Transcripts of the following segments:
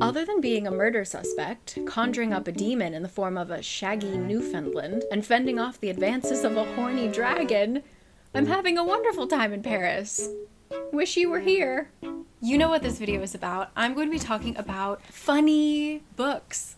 Other than being a murder suspect, conjuring up a demon in the form of a shaggy Newfoundland, and fending off the advances of a horny dragon, I'm having a wonderful time in Paris. Wish you were here. You know what this video is about. I'm going to be talking about funny books.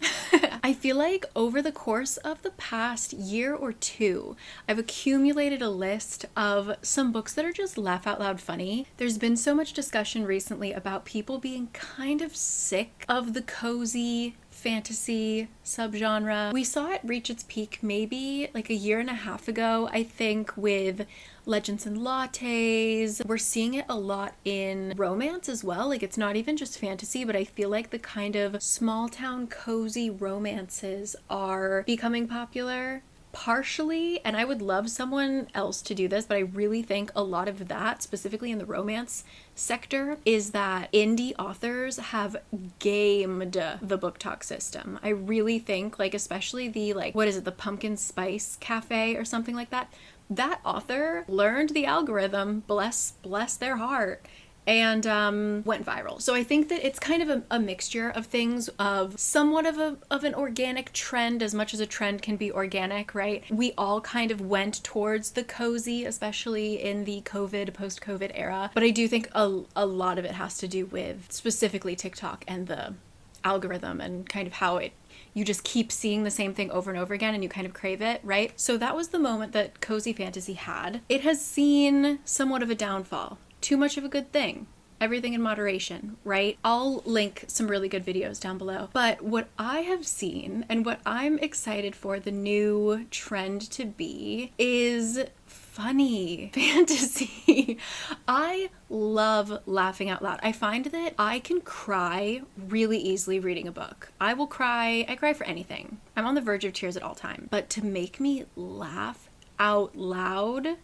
I feel like over the course of the past year or two, I've accumulated a list of some books that are just laugh out loud funny. There's been so much discussion recently about people being kind of sick of the cozy fantasy subgenre. We saw it reach its peak maybe like a year and a half ago, I think, with Legends and Lattes. We're seeing it a lot in romance as well. Like, it's not even just fantasy, but I feel like the kind of small town cozy romances are becoming popular. Partially, and I would love someone else to do this, but I really think a lot of that, specifically in the romance sector, is that indie authors have gamed the book talk system. I really think, like, especially the, like, what is it, the Pumpkin Spice Cafe or something like that, that author learned the algorithm, bless their heart, and went viral. So I think that it's kind of a mixture of things, of somewhat of an organic trend, as much as a trend can be organic, right? We all kind of went towards the cozy, especially in the post-COVID era. But I do think a lot of it has to do with specifically TikTok and the algorithm and kind of how you just keep seeing the same thing over and over again and you kind of crave it, right? So that was the moment that cozy fantasy had. It has seen somewhat of a downfall. Too much of a good thing. Everything in moderation, right? I'll link some really good videos down below. But what I have seen and what I'm excited for the new trend to be is funny fantasy. I love laughing out loud. I find that I can cry really easily reading a book. I cry for anything. I'm on the verge of tears at all time. But to make me laugh out loud,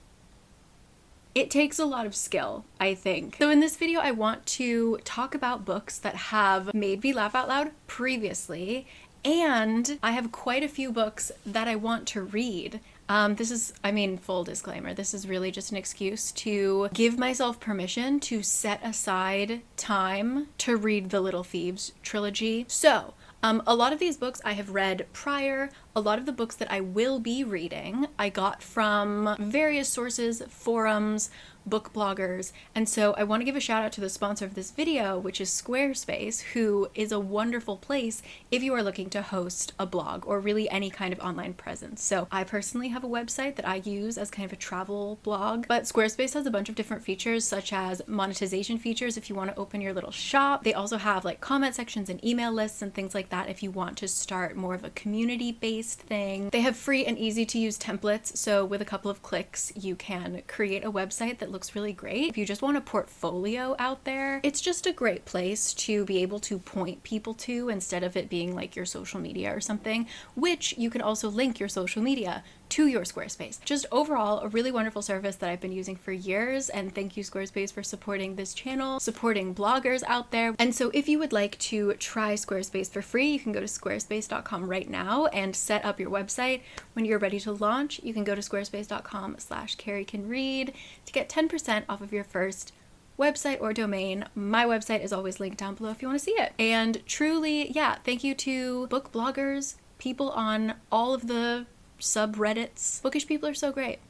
it takes a lot of skill, I think. So in this video, I want to talk about books that have made me laugh out loud previously, and I have quite a few books that I want to read. Full disclaimer, this is really just an excuse to give myself permission to set aside time to read the Little Thieves trilogy. So, a lot of these books I have read prior. A lot of the books that I will be reading I got from various sources, forums, book bloggers, and so I want to give a shout out to the sponsor of this video, which is Squarespace, who is a wonderful place if you are looking to host a blog or really any kind of online presence. So I personally have a website that I use as kind of a travel blog, but Squarespace has a bunch of different features, such as monetization features if you want to open your little shop. They also have like comment sections and email lists and things like that if you want to start more of a community-based thing. They have free and easy to use templates, so with a couple of clicks you can create a website that looks really great. If you just want a portfolio out there, it's just a great place to be able to point people to instead of it being like your social media or something, which you can also link your social media to your Squarespace. Just overall, a really wonderful service that I've been using for years, and thank you Squarespace for supporting this channel, supporting bloggers out there. And so if you would like to try Squarespace for free, you can go to squarespace.com right now and set up your website. When you're ready to launch, you can go to squarespace.com/carrycanread to get 10% off of your first website or domain. My website is always linked down below if you want to see it. And truly, yeah, thank you to book bloggers, people on all of the subreddits. Bookish people are so great.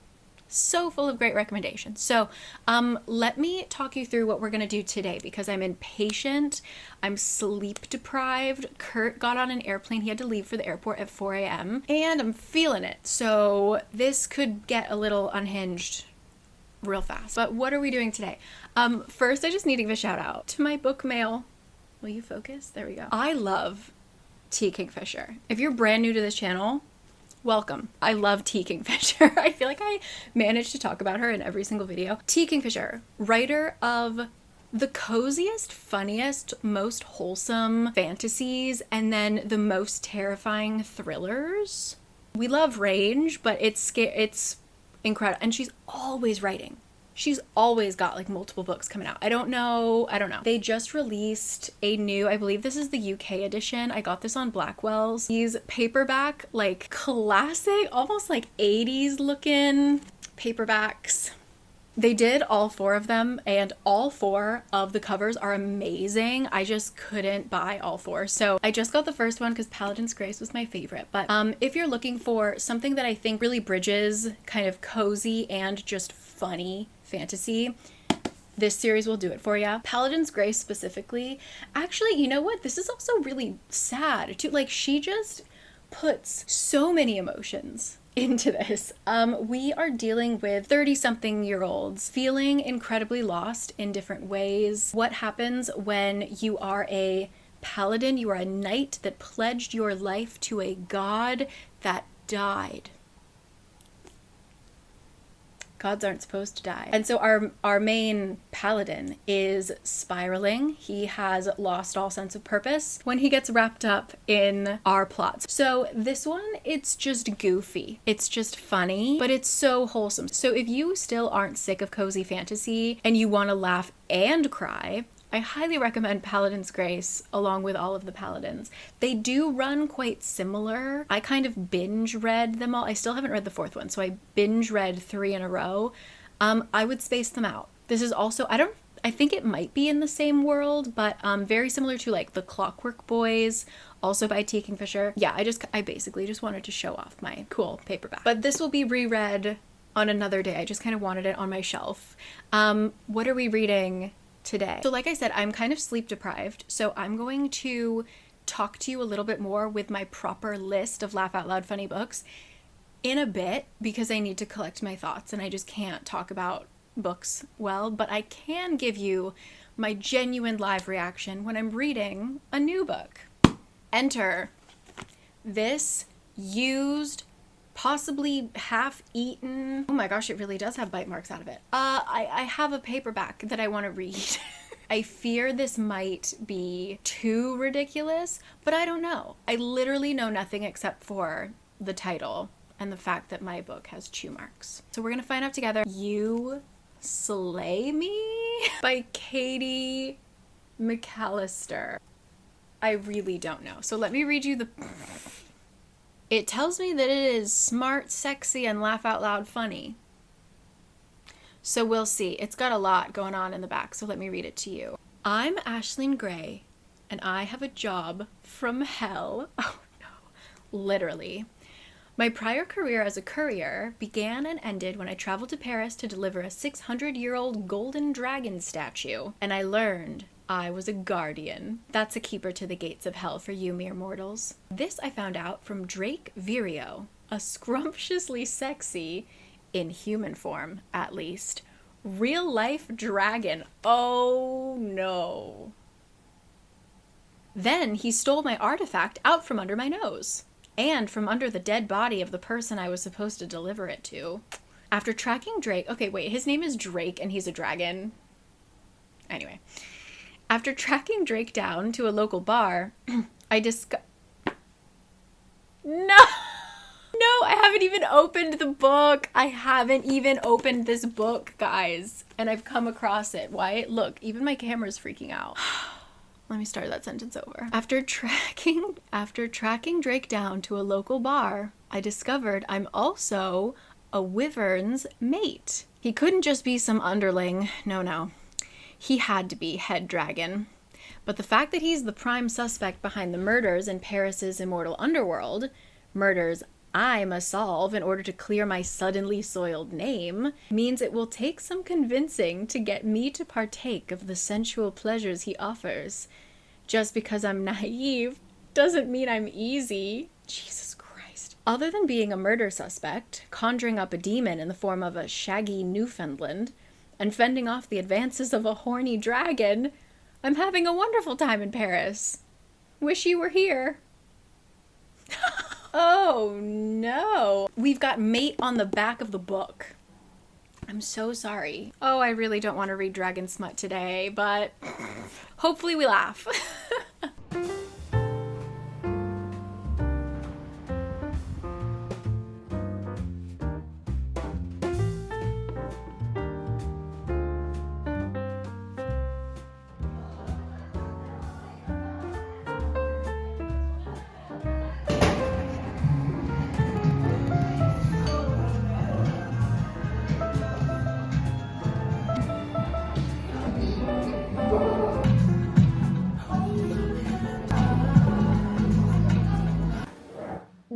So full of great recommendations. So let me talk you through what we're gonna do today, because I'm impatient, I'm sleep deprived. Kurt got on an airplane, he had to leave for the airport at 4 a.m. and I'm feeling it. So this could get a little unhinged real fast. But what are we doing today? First, I just need to give a shout out to my book mail. Will you focus? There we go. I love Kingfisher. If you're brand new to this channel, welcome. I love Kingfisher. I feel like I managed to talk about her in every single video. Kingfisher, writer of the coziest, funniest, most wholesome fantasies, and then the most terrifying thrillers. We love range, but it's incredible. And she's always writing. She's always got like multiple books coming out. I don't know. They just released a new, I believe this is the UK edition. I got this on Blackwell's. These paperback, like classic, almost like 80s looking paperbacks. They did all 4 of them, and all 4 of the covers are amazing. I just couldn't buy all 4. So I just got the first one because Paladin's Grace was my favorite. But if you're looking for something that I think really bridges kind of cozy and just funny fantasy, this series will do it for you. Paladin's Grace specifically. Actually, you know what? This is also really sad too. Like, she just puts so many emotions into this. We are dealing with 30-something-year-olds feeling incredibly lost in different ways. What happens when you are a paladin? You are a knight that pledged your life to a god that died. Gods aren't supposed to die. And so our main paladin is spiraling. He has lost all sense of purpose when he gets wrapped up in our plots. So this one, it's just goofy. It's just funny, but it's so wholesome. So if you still aren't sick of cozy fantasy and you want to laugh and cry, I highly recommend Paladin's Grace along with all of the paladins. They do run quite similar. I kind of binge read them all. I still haven't read the 4th one, so I binge read 3 in a row. I would space them out. This is also, I think it might be in the same world, but very similar to like the Clockwork Boys, also by Kingfisher. Yeah, I basically just wanted to show off my cool paperback. But this will be reread on another day. I just kind of wanted it on my shelf. What are we reading today? So like I said, I'm kind of sleep deprived, so I'm going to talk to you a little bit more with my proper list of laugh out loud funny books in a bit, because I need to collect my thoughts and I just can't talk about books well, but I can give you my genuine live reaction when I'm reading a new book. Enter this used, possibly half-eaten, oh my gosh, it really does have bite marks out of it. I have a paperback that I want to read. I fear this might be too ridiculous, but I don't know. I literally know nothing except for the title and the fact that my book has chew marks. So we're gonna find out together. You Slay Me by Katie Macalister. I really don't know. So let me read you the... It tells me that it is smart, sexy, and laugh out loud funny. So we'll see. It's got a lot going on in the back, so let me read it to you. I'm Aisling Gray, and I have a job from hell. Oh no, literally. My prior career as a courier began and ended when I traveled to Paris to deliver a 600-year-old golden dragon statue, and I learned I was a guardian. That's a keeper to the gates of hell for you mere mortals. This I found out from Drake Vireo, a scrumptiously sexy, in human form at least, real-life dragon. Oh no. Then he stole my artifact out from under my nose, and from under the dead body of the person I was supposed to deliver it to. After tracking Drake... Okay, wait, his name is Drake and he's a dragon. Anyway. After tracking Drake down to a local bar, I discovered... No! No, I haven't even opened the book. I haven't even opened this book, guys. And I've come across it. Why? Look, even my camera's freaking out. Let me start that sentence over. After tracking Drake down to a local bar, I discovered I'm also a wyvern's mate. He couldn't just be some underling. No. He had to be head dragon. But the fact that he's the prime suspect behind the murders in Paris's immortal underworld, murders I must solve in order to clear my suddenly soiled name, means it will take some convincing to get me to partake of the sensual pleasures he offers. Just because I'm naive doesn't mean I'm easy. Jesus Christ. Other than being a murder suspect, conjuring up a demon in the form of a shaggy Newfoundland, and fending off the advances of a horny dragon, I'm having a wonderful time in Paris. Wish you were here. Oh no. We've got mate on the back of the book. I'm so sorry. Oh, I really don't want to read dragon smut today, but hopefully we laugh.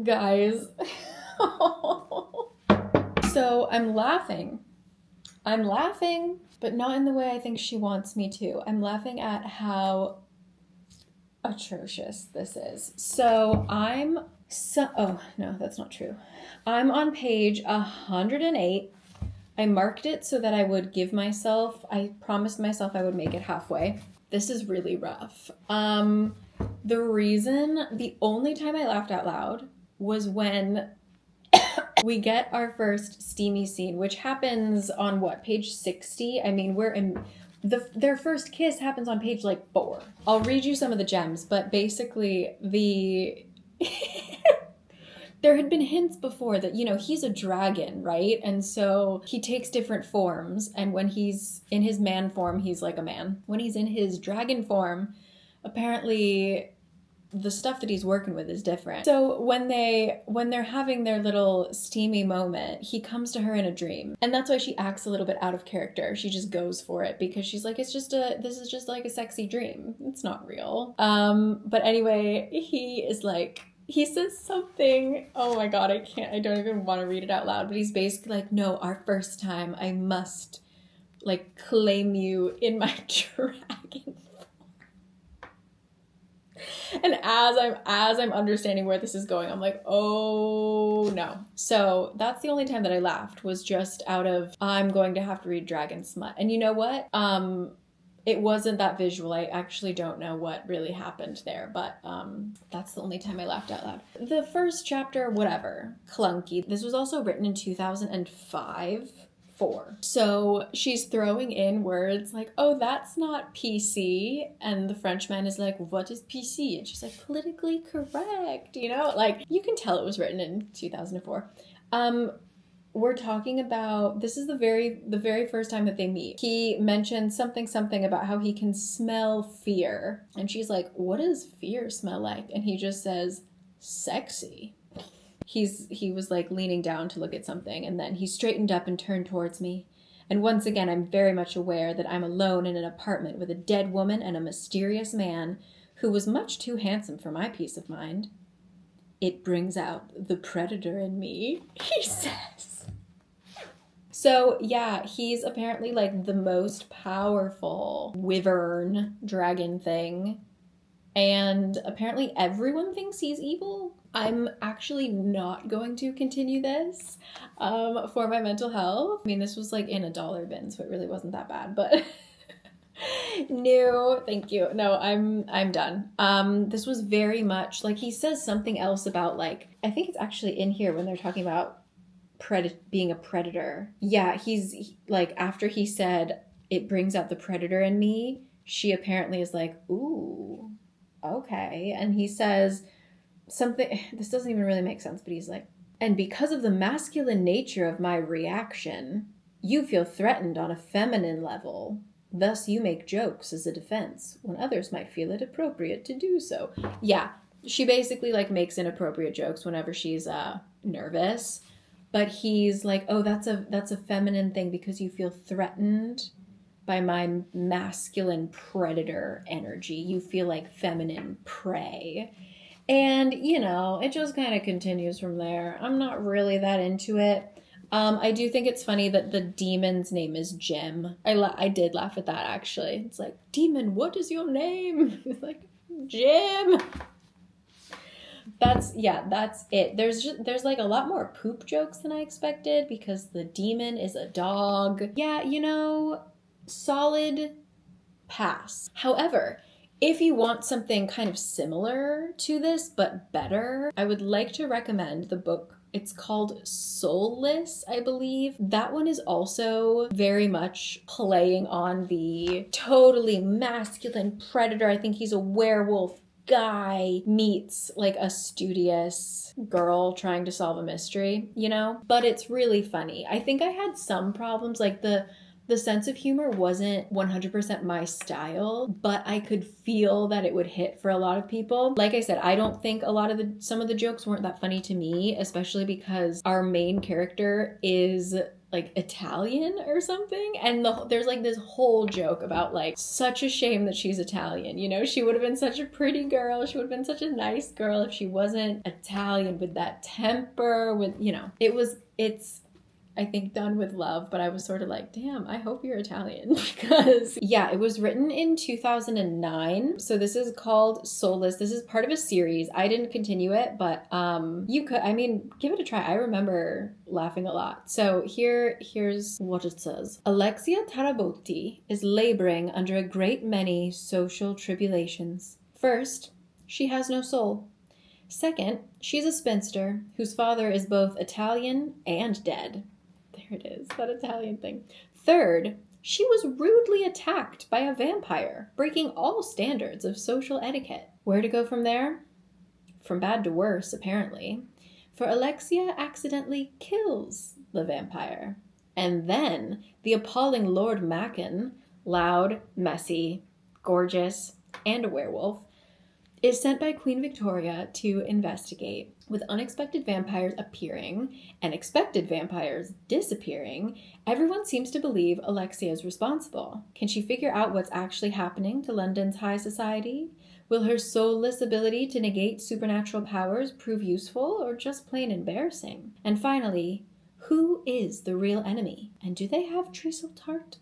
Guys. So I'm laughing, but not in the way I think she wants me to. I'm laughing at how atrocious this is. So oh no, that's not true. I'm on page 108. I marked it so that I promised myself I would make it halfway. This is really rough. The only time I laughed out loud was when we get our first steamy scene, which happens on page 60? I mean, their first kiss happens on page 4. I'll read you some of the gems, but basically there had been hints before that, he's a dragon, right? And so he takes different forms, and when he's in his man form, he's like a man. When he's in his dragon form, apparently the stuff that he's working with is different. So when they're having their little steamy moment, he comes to her in a dream. And that's why she acts a little bit out of character. She just goes for it because she's like, this is just like a sexy dream. It's not real. But anyway, he says something, oh my god, I don't even want to read it out loud, but he's basically like, no, our first time, I must claim you in my dragon. And as I'm understanding where this is going, I'm like, oh no. So that's the only time that I laughed, was just out of, I'm going to have to read dragon smut. And you know what? It wasn't that visual. I actually don't know what really happened there, but that's the only time I laughed out loud. The first chapter, whatever, clunky. This was also written in 2005. So she's throwing in words like, oh, that's not PC. And the Frenchman is like, what is PC? And she's like, politically correct, you can tell it was written in 2004. We're talking about, this is the very first time that they meet. He mentions something about how he can smell fear. And she's like, what does fear smell like? And he just says, sexy. He was leaning down to look at something, and then he straightened up and turned towards me. And once again, I'm very much aware that I'm alone in an apartment with a dead woman and a mysterious man who was much too handsome for my peace of mind. It brings out the predator in me, he says. So yeah, he's apparently the most powerful wyvern dragon thing. And apparently everyone thinks he's evil. I'm actually not going to continue this for my mental health. I mean, this was in a dollar bin, so it really wasn't that bad, but no, thank you. No, I'm done. This was very much he says something else about I think it's actually in here when they're talking about being a predator. Yeah, he's after he said it brings out the predator in me, she apparently is like, ooh, okay. And he says something, this doesn't even really make sense, but he's like, and because of the masculine nature of my reaction, you feel threatened on a feminine level. Thus you make jokes as a defense when others might feel it appropriate to do so. Yeah, she basically makes inappropriate jokes whenever she's nervous, but he's like, oh, that's a feminine thing because you feel threatened by my masculine predator energy. You feel like feminine prey. And, it just kind of continues from there. I'm not really that into it. I do think it's funny that the demon's name is Jim. I did laugh at that, actually. It's like, demon, what is your name? It's like, Jim. That's it. There's a lot more poop jokes than I expected because the demon is a dog. Yeah, solid pass. However, if you want something kind of similar to this, but better, I would like to recommend the book. It's called Soulless, I believe. That one is also very much playing on the totally masculine predator. I think he's a werewolf guy meets a studious girl trying to solve a mystery, But it's really funny. I think I had some problems, the sense of humor wasn't 100% my style, but I could feel that it would hit for a lot of people. Like I said, I don't think some of the jokes weren't that funny to me, especially because our main character is like Italian or something. And there's like this whole joke about like, such a shame that she's Italian. You know, she would have been such a pretty girl. She would have been such a nice girl if she wasn't Italian, with that temper, with, you know, it's I think done with love, but I was sort of like, damn, I hope you're Italian. Because yeah, it was written in 2009. So this is called Soulless. This is part of a series. I didn't continue it, but you could, I mean, give it a try. I remember laughing a lot. So here's what it says. Alexia Tarabotti is laboring under a great many social tribulations. First, she has no soul. Second, she's a spinster whose father is both Italian and dead. There it is, that Italian thing. Third, she was rudely attacked by a vampire, breaking all standards of social etiquette. Where to go from there? From bad to worse, apparently. For Alexia accidentally kills the vampire. And then the appalling Lord Macon, loud, messy, gorgeous, and a werewolf, is sent by Queen Victoria to investigate. With unexpected vampires appearing and expected vampires disappearing, everyone seems to believe Alexia is responsible. Can she figure out what's actually happening to London's high society? Will her soulless ability to negate supernatural powers prove useful or just plain embarrassing? And finally, who is the real enemy? And do they have soulless?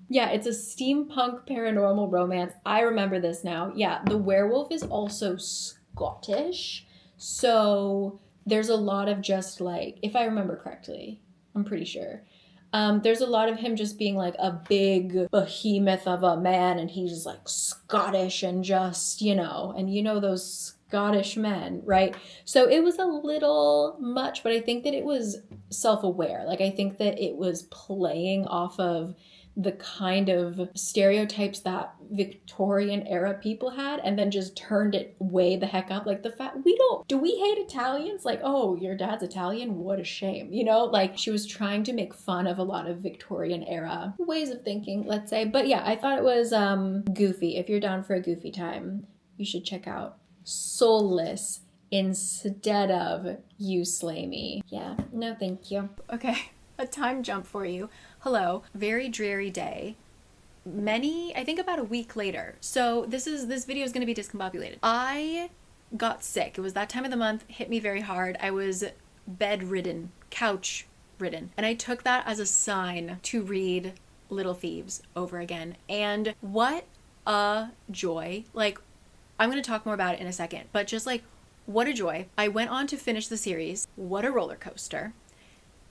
Yeah, it's a steampunk paranormal romance. I remember this now. Yeah, the werewolf is also Scottish. So there's a lot of just like, if I remember correctly, I'm pretty sure. There's a lot of him just being like a big behemoth of a man, and he's just like Scottish and just, you know, and you know those Scottish men, right? So it was a little much, but I think that it was self-aware. Like, I think that it was playing off of the kind of stereotypes that Victorian era people had, and then just turned it way the heck up. Like, the fact do we hate Italians? Like, oh, your dad's Italian? What a shame. You know, like, she was trying to make fun of a lot of Victorian era ways of thinking, let's say. But yeah, I thought it was goofy. If you're down for a goofy time, you should check out Soulless instead of You Slay Me. Yeah, no thank you. Okay, a time jump for you. Hello, very dreary day. I think about a week later. So this video is going to be discombobulated. I got sick. It was that time of the month, hit me very hard. I was bedridden, couch ridden. And I took that as a sign to read Little Thieves over again. And what a joy. Like, I'm going to talk more about it in a second, but just like, what a joy. I went on to finish the series. What a roller coaster.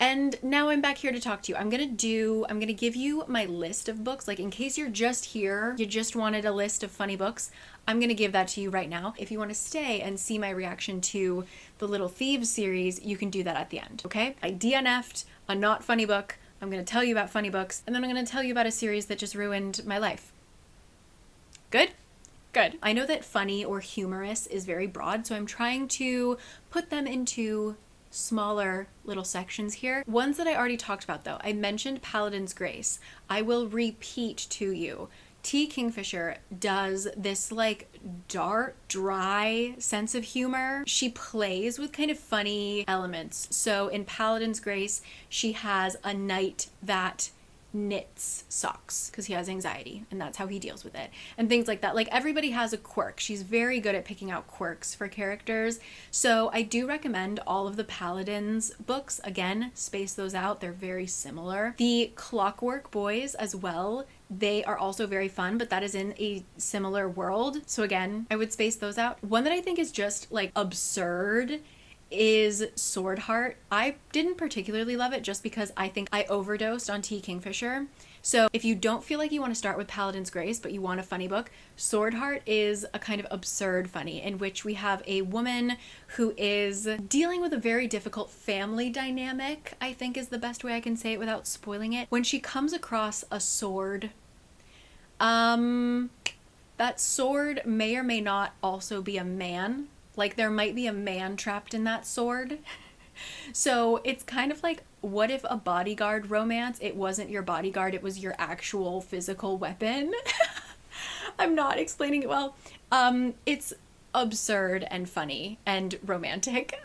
And now I'm back here to talk to you. I'm going to give you my list of books. Like, in case you're just here, you just wanted a list of funny books, I'm going to give that to you right now. If you want to stay and see my reaction to the Little Thieves series, you can do that at the end, okay? I DNF'd a not funny book. I'm going to tell you about funny books, and then I'm going to tell you about a series that just ruined my life. Good? Good. I know that funny or humorous is very broad, so I'm trying to put them into smaller little sections here. Ones that I already talked about though. I mentioned Paladin's Grace. I will repeat to you. T. Kingfisher does this like dark, dry sense of humor. She plays with kind of funny elements. So in Paladin's Grace, she has a knight that knits socks because he has anxiety, and that's how he deals with it, and things like that. Like, everybody has a quirk. She's very good at picking out quirks for characters. So I do recommend all of the Paladins books. Again, space those out. They're very similar. The Clockwork Boys as well, they are also very fun, but that is in a similar world. So again, I would space those out. One that I think is just like absurd is Swordheart. I didn't particularly love it just because I think I overdosed on T. Kingfisher. So if you don't feel like you want to start with Paladin's Grace, but you want a funny book, Swordheart is a kind of absurd funny in which we have a woman who is dealing with a very difficult family dynamic, I think is the best way I can say it without spoiling it. When she comes across a sword, that sword may or may not also be a man. Like, there might be a man trapped in that sword. So it's kind of like, what if a bodyguard romance, it wasn't your bodyguard, it was your actual physical weapon? I'm not explaining it well. It's absurd and funny and romantic.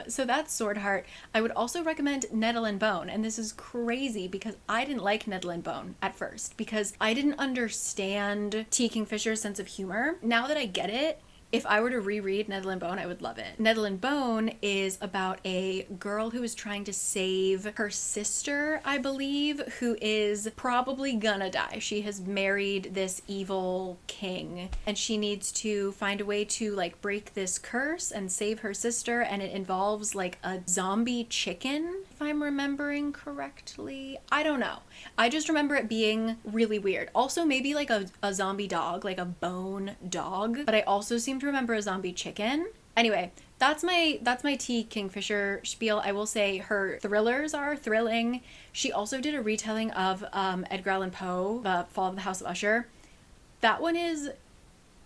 So that's Swordheart. I would also recommend Nettle and Bone, and this is crazy because I didn't like Nettle and Bone at first because I didn't understand T. Kingfisher's sense of humor. Now that I get it, if I were to reread Nettle and Bone, I would love it. Nettle and Bone is about a girl who is trying to save her sister, I believe, who is probably gonna die. She has married this evil king, and she needs to find a way to like break this curse and save her sister, and it involves like a zombie chicken, if I'm remembering correctly. I don't know. I just remember it being really weird. Also maybe like a zombie dog, like a bone dog, but I also seem to remember a zombie chicken. Anyway, that's my T. Kingfisher spiel. I will say her thrillers are thrilling. She also did a retelling of Edgar Allan Poe, The Fall of the House of Usher. That one is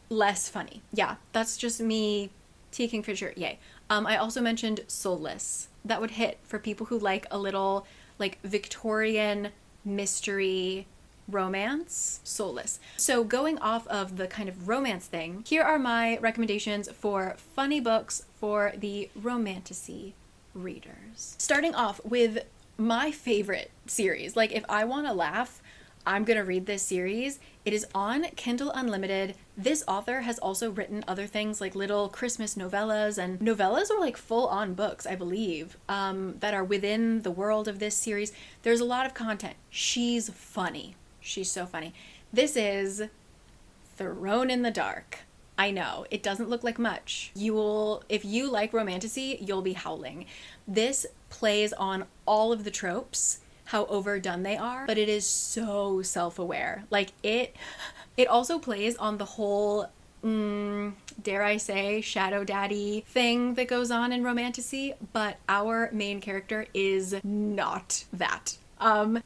less funny. Yeah, that's just me. T. Kingfisher, yay. I also mentioned Soulless. That would hit for people who like a little like Victorian mystery romance. Soulless. So going off of the kind of romance thing, here are my recommendations for funny books for the romantasy readers. Starting off with my favorite series. Like if I want to laugh, I'm gonna read this series. It is on Kindle Unlimited. This author has also written other things like little Christmas novellas, and novellas are like full-on books, I believe, that are within the world of this series. There's a lot of content. She's funny. She's so funny. This is Thrown in the Dark. I know, it doesn't look like much. If you like romantasy, you'll be howling. This plays on all of the tropes, how overdone they are, but it is so self-aware. Like it also plays on the whole, dare I say, shadow daddy thing that goes on in romantasy, but our main character is not that.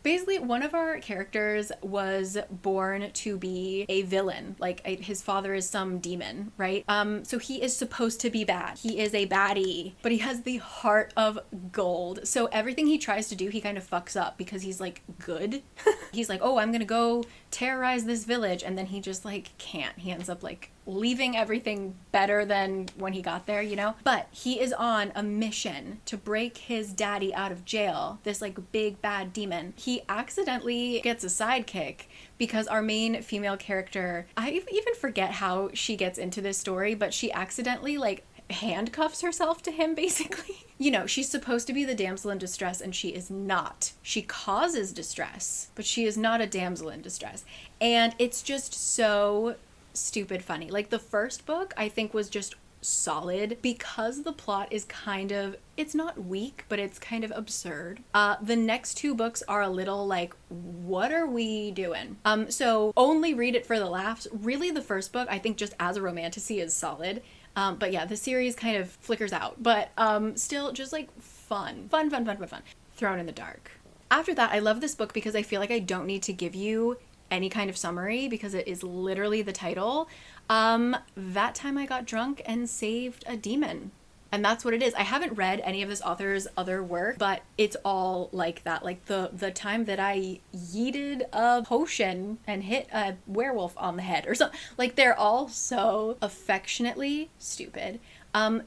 Basically, one of our characters was born to be a villain. Like, his father is some demon, right? So he is supposed to be bad. He is a baddie, but he has the heart of gold. So everything he tries to do, he kind of fucks up because he's, like, good. He's like, oh, I'm gonna go terrorize this village, and then he just, like, can't. He ends up, like, leaving everything better than when he got there, you know? But he is on a mission to break his daddy out of jail, this like big bad demon. He accidentally gets a sidekick because our main female character, I even forget how she gets into this story, but she accidentally like handcuffs herself to him basically. You know, she's supposed to be the damsel in distress and she is not. She causes distress, but she is not a damsel in distress. And it's just so stupid funny. Like the first book I think was just solid because the plot is kind of, it's not weak, but it's kind of absurd. The next two books are a little like, what are we doing? So only read it for the laughs. Really the first book I think just as a romantasy is solid. But yeah, the series kind of flickers out, but still just like fun. Thrown in the Dark. After that, I love this book because I feel like I don't need to give you any kind of summary because it is literally the title. That Time I Got Drunk and Saved a Demon. And that's what it is. I haven't read any of this author's other work, but it's all like that. Like the time that I yeeted a potion and hit a werewolf on the head or something. Like they're all so affectionately stupid.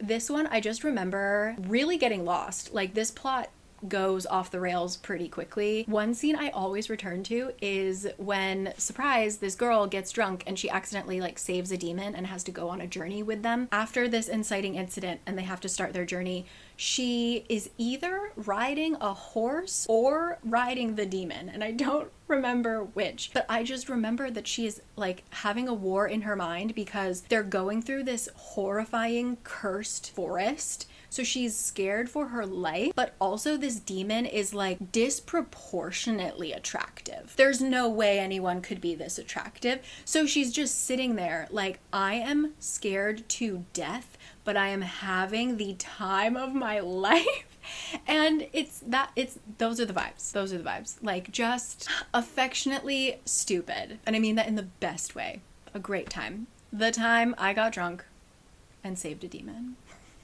This one, I just remember really getting lost. Like this plot goes off the rails pretty quickly. One scene I always return to is when, surprise, this girl gets drunk and she accidentally like saves a demon and has to go on a journey with them. After this inciting incident and they have to start their journey, she is either riding a horse or riding the demon, and I don't remember which, but I just remember that she is like having a war in her mind because they're going through this horrifying cursed forest. So she's scared for her life, but also this demon is like disproportionately attractive. There's no way anyone could be this attractive. So she's just sitting there like, I am scared to death, but I am having the time of my life. And those are the vibes. Like just affectionately stupid. And I mean that in the best way. A great time. The Time I Got Drunk and Saved a Demon.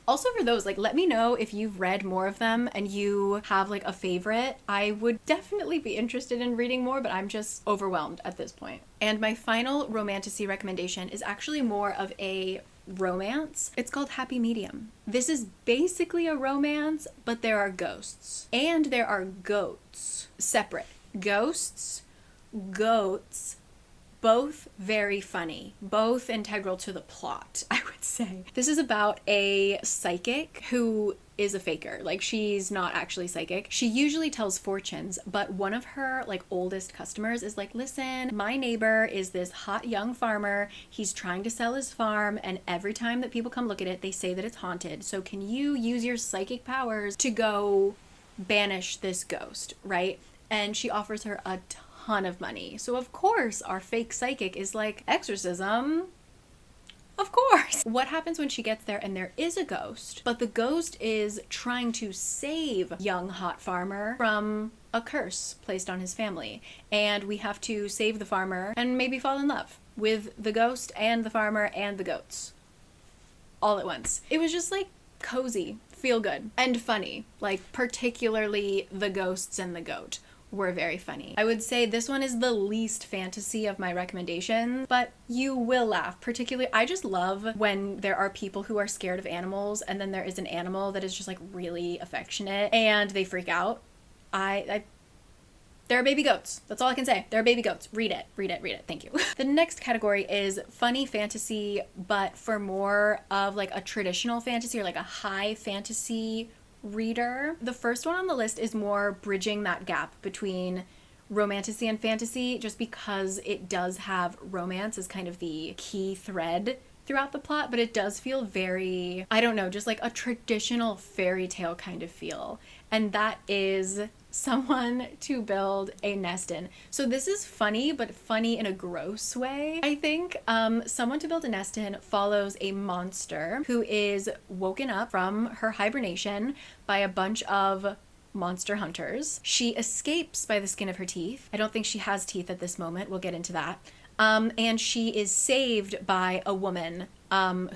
Also for those, like, let me know if you've read more of them and you have like a favorite. I would definitely be interested in reading more, but I'm just overwhelmed at this point. And my final romantasy recommendation is actually more of a romance. It's called Happy Medium. This is basically a romance, but there are ghosts. And there are goats. Separate. Ghosts, goats, both very funny, both integral to the plot, I would say. This is about a psychic who is a faker. Like, she's not actually psychic. She usually tells fortunes, but one of her like oldest customers is like, listen, my neighbor is this hot young farmer. He's trying to sell his farm, and every time that people come look at it, they say that it's haunted. So can you use your psychic powers to go banish this ghost, right? And she offers her a ton of money. So of course our fake psychic is like, exorcism? Of course. What happens when she gets there and there is a ghost, but the ghost is trying to save young hot farmer from a curse placed on his family, and we have to save the farmer and maybe fall in love with the ghost and the farmer and the goats all at once. It was just like cozy, feel good, and funny. Like, particularly the ghosts and the goat were very funny. I would say this one is the least fantasy of my recommendations, but you will laugh. Particularly, I just love when there are people who are scared of animals, and then there is an animal that is just like really affectionate and they freak out. There are baby goats. That's all I can say. There are baby goats. Read it. Read it. Read it. Thank you. The next category is funny fantasy, but for more of like a traditional fantasy or like a high fantasy reader. The first one on the list is more bridging that gap between romantasy and fantasy, just because it does have romance as kind of the key thread throughout the plot, but it does feel very, I don't know, just like a traditional fairy tale kind of feel. And that is Someone to Build a Nest In. So this is funny, but funny in a gross way, I think. Someone to Build a Nest In follows a monster who is woken up from her hibernation by a bunch of monster hunters. She escapes by the skin of her teeth. I don't think she has teeth at this moment. We'll get into that. And she is saved by a woman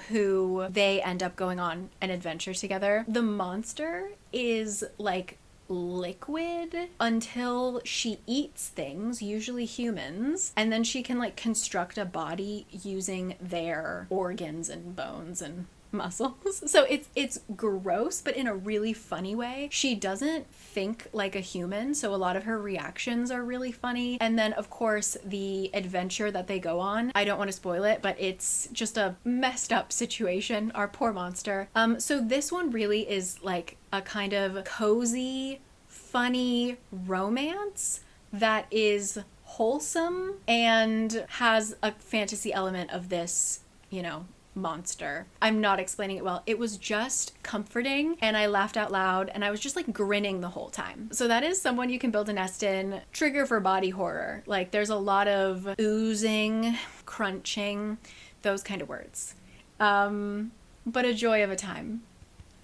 who they end up going on an adventure together. The monster is like liquid until she eats things, usually humans, and then she can like construct a body using their organs and bones and muscles. So it's gross, but in a really funny way. She doesn't think like a human, so a lot of her reactions are really funny. And then of course the adventure that they go on, I don't want to spoil it, but it's just a messed up situation. Our poor monster. So this one really is like a kind of cozy, funny romance that is wholesome and has a fantasy element of this, you know, monster. I'm not explaining it well. It was just comforting, and I laughed out loud, and I was just like grinning the whole time. So that is Someone You Can Build a Nest In. Trigger for body horror. Like, there's a lot of oozing, crunching, those kind of words. But a joy of a time.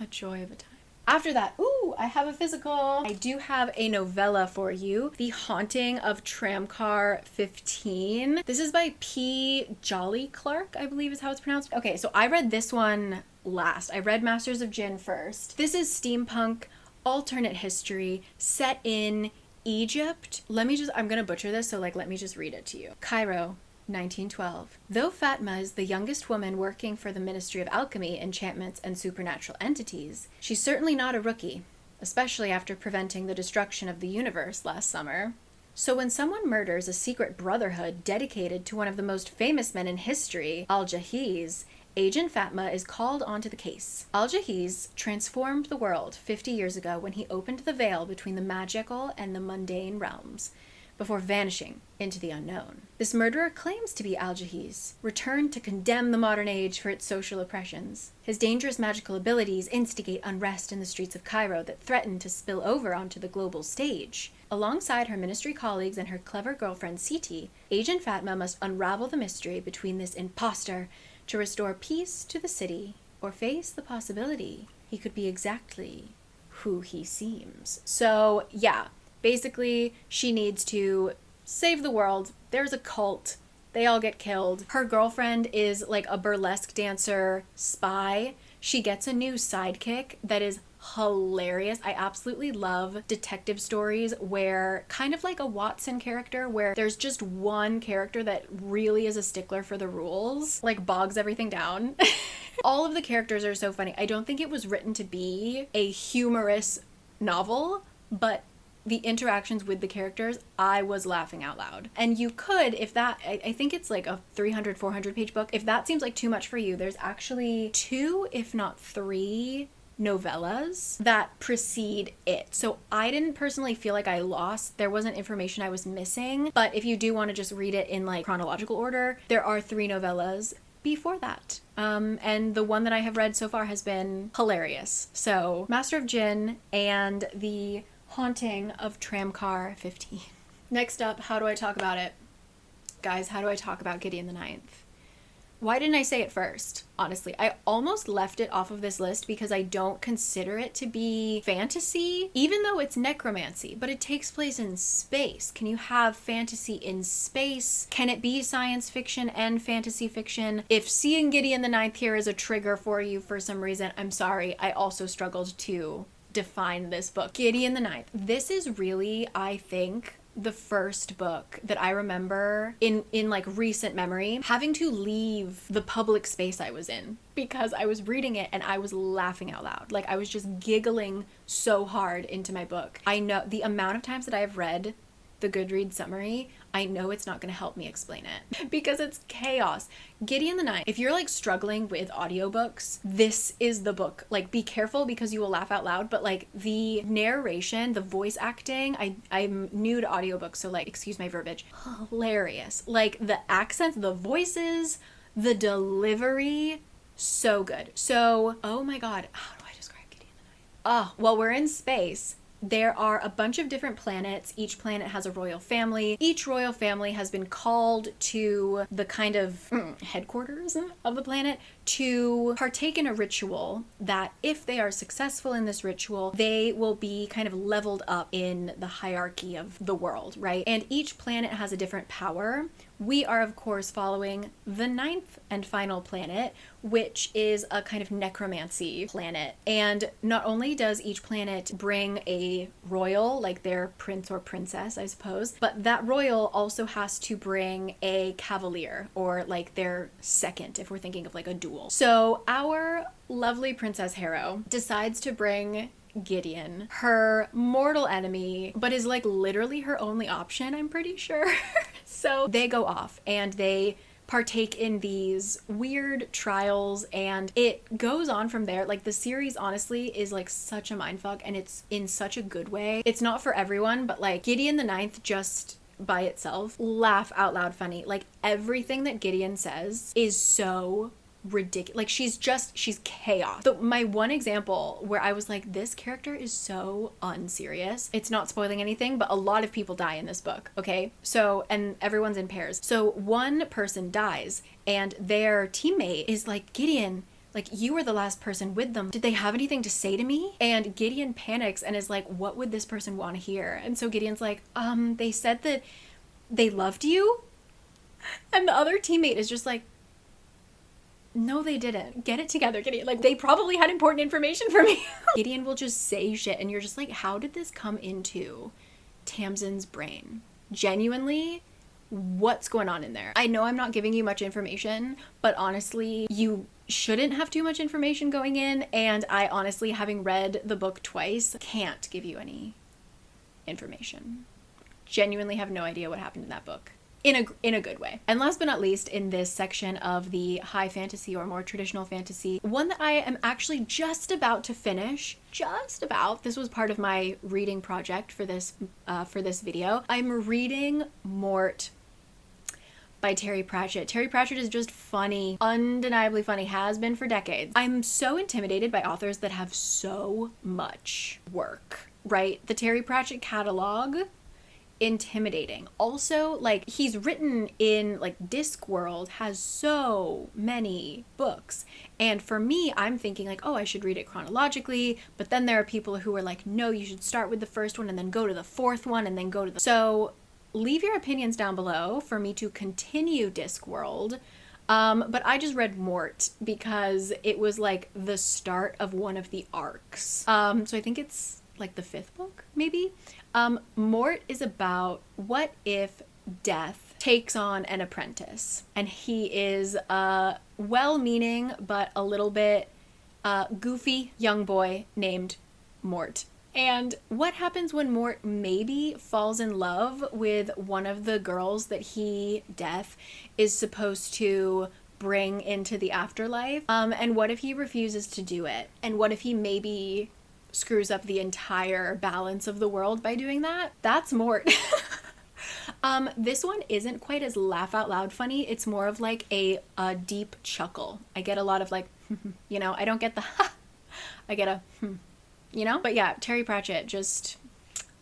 A joy of a time. After that, I have a physical. I do have a novella for you. The Haunting of Tramcar 15. This is by P. Jolly Clark, I believe is how it's pronounced. Okay, so I read this one last. I read Masters of Djinn first. This is steampunk, alternate history, set in Egypt. I'm gonna butcher this, so let me just read it to you. Cairo, 1912. Though Fatma is the youngest woman working for the Ministry of Alchemy, Enchantments, and Supernatural Entities, she's certainly not a rookie, especially after preventing the destruction of the universe last summer. So when someone murders a secret brotherhood dedicated to one of the most famous men in history, Al-Jahiz, Agent Fatma is called onto the case. Al-Jahiz transformed the world 50 years ago when he opened the veil between the magical and the mundane realms, before vanishing into the unknown. This murderer claims to be Al-Jahiz, returned to condemn the modern age for its social oppressions. His dangerous magical abilities instigate unrest in the streets of Cairo that threaten to spill over onto the global stage. Alongside her ministry colleagues and her clever girlfriend Siti, Agent Fatma must unravel the mystery between this imposter to restore peace to the city, or face the possibility he could be exactly who he seems. So, yeah. Basically, she needs to save the world. There's a cult They all get killed. Her girlfriend is like a burlesque dancer spy. She gets a new sidekick that is hilarious. I absolutely love detective stories where, kind of like a Watson character, where there's just one character that really is a stickler for the rules, like bogs everything down. All of the characters are so funny. I don't think it was written to be a humorous novel, but the interactions with the characters, I was laughing out loud. And you could, if that, I think it's like a 300, 400 page book. If that seems like too much for you, there's actually 2, if not 3 novellas that precede it. So I didn't personally feel like I lost. There wasn't information I was missing. But if you do want to just read it in like chronological order, there are 3 novellas before that. And the one that I have read so far has been hilarious. So Master of Djinn and the Haunting of Tramcar 15. Next up, how do I talk about it? Guys, how do I talk about Gideon the Ninth? Why didn't I say it first? Honestly, I almost left it off of this list because I don't consider it to be fantasy, even though it's necromancy, but it takes place in space. Can you have fantasy in space? Can it be science fiction and fantasy fiction? If seeing Gideon the Ninth here is a trigger for you for some reason, I'm sorry. I also struggled to define this book. Gideon the Ninth. This is really, I think, the first book that I remember in like recent memory having to leave the public space I was in because I was reading it and I was laughing out loud. Like I was just giggling so hard into my book. I know the amount of times that I have read the Goodreads summary, I know it's not going to help me explain it because it's chaos. Gideon the Ninth, if you're like struggling with audiobooks, this is the book. Like be careful because you will laugh out loud, but like the narration, the voice acting, I'm new to audiobooks, so like, excuse my verbiage, hilarious. Like the accents, the voices, the delivery, so good. So, oh my God, how do I describe Gideon the Ninth? Oh, well, we're in space. There are a bunch of different planets. Each planet has a royal family. Each royal family has been called to the kind of headquarters of the planet to partake in a ritual that if they are successful in this ritual, they will be kind of leveled up in the hierarchy of the world, right? And each planet has a different power. We are, of course, following the 9th and final planet, which is a kind of necromancy planet. And not only does each planet bring a royal, like their prince or princess, I suppose, but that royal also has to bring a cavalier, or like their second, if we're thinking of like a duel. So our lovely Princess Harrow decides to bring Gideon, her mortal enemy, but is like literally her only option, I'm pretty sure. So they go off and they partake in these weird trials, and it goes on from there. Like the series honestly is like such a mindfuck, and it's in such a good way. It's not for everyone, but like Gideon the Ninth just by itself, laugh out loud funny. Like everything that Gideon says is so ridiculous. Like she's chaos. So my one example where I was like, this character is so unserious, it's not spoiling anything, but a lot of people die in this book, okay? So, and everyone's in pairs. So one person dies and their teammate is like, Gideon, like you were the last person with them. Did they have anything to say to me? And Gideon panics and is like, what would this person want to hear? And so Gideon's like, they said that they loved you. And the other teammate is just like, no, they didn't. Get it together, Gideon. Like, they probably had important information for me. Gideon will just say shit, and you're just like, how did this come into Tamsyn's brain? Genuinely, what's going on in there? I know I'm not giving you much information, but honestly, you shouldn't have too much information going in, and I honestly, having read the book twice, can't give you any information. Genuinely have no idea what happened in that book. In a good way. And last but not least, in this section of the high fantasy or more traditional fantasy, one that I am actually just about to finish, this was part of my reading project for this video. I'm reading Mort by Terry Pratchett. Terry Pratchett is just funny, undeniably funny, has been for decades. I'm so intimidated by authors that have so much work, right? The Terry Pratchett catalog, intimidating. Also, like, he's written in like Discworld, has so many books, and for me, I'm thinking like, oh, I should read it chronologically, but then there are people who are like, no, you should start with the first one and then go to the fourth one and then go to the... So leave your opinions down below for me to continue Discworld. But I just read Mort because it was like the start of one of the arcs. So I think it's like the 5th book, maybe. Mort is about what if death takes on an apprentice, and he is a well-meaning but a little bit goofy young boy named Mort. And what happens when Mort maybe falls in love with one of the girls that Death, is supposed to bring into the afterlife? And what if he refuses to do it? And what if he maybe screws up the entire balance of the world by doing that? That's Mort. This one isn't quite as laugh out loud funny. It's more of like a deep chuckle. I get a lot of like, you know, I don't get the ha. I get a you know? But yeah, Terry Pratchett, just